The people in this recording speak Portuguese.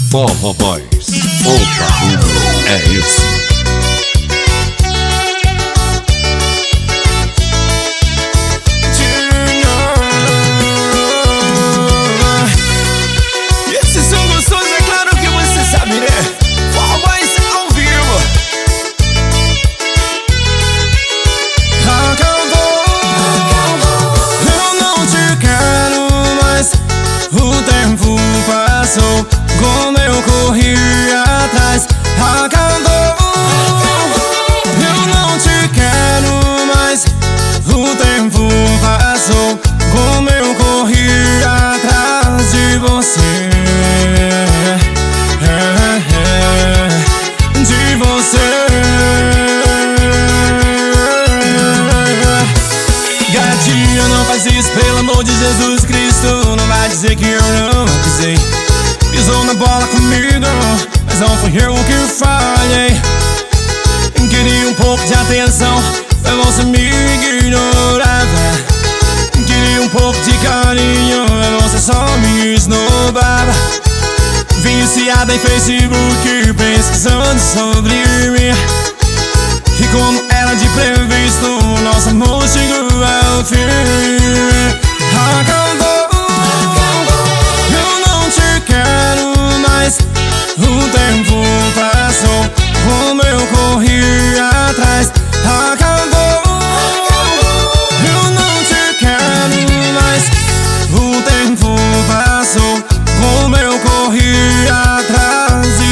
Forroboys, o barulho é esse. Esse som gostoso, é claro que você sabe, né? Forroboys ao vivo. Acabou, eu não te quero mais. O tempo passou, como eu corri atrás. Acabou, eu não te quero mais. O tempo passou, como eu corri atrás de você. De você. Gatinho, não faz isso, pelo amor de Jesus Cristo. Não vai dizer que eu não avisei. Pisou na bola comigo, mas não fui eu que falhei. Queria um pouco de atenção, mas você me ignorava. Queria um pouco de carinho, mas você só me esnobava. Viciada em Facebook, pesquisando sobre mim. E como era de previsto, nosso amor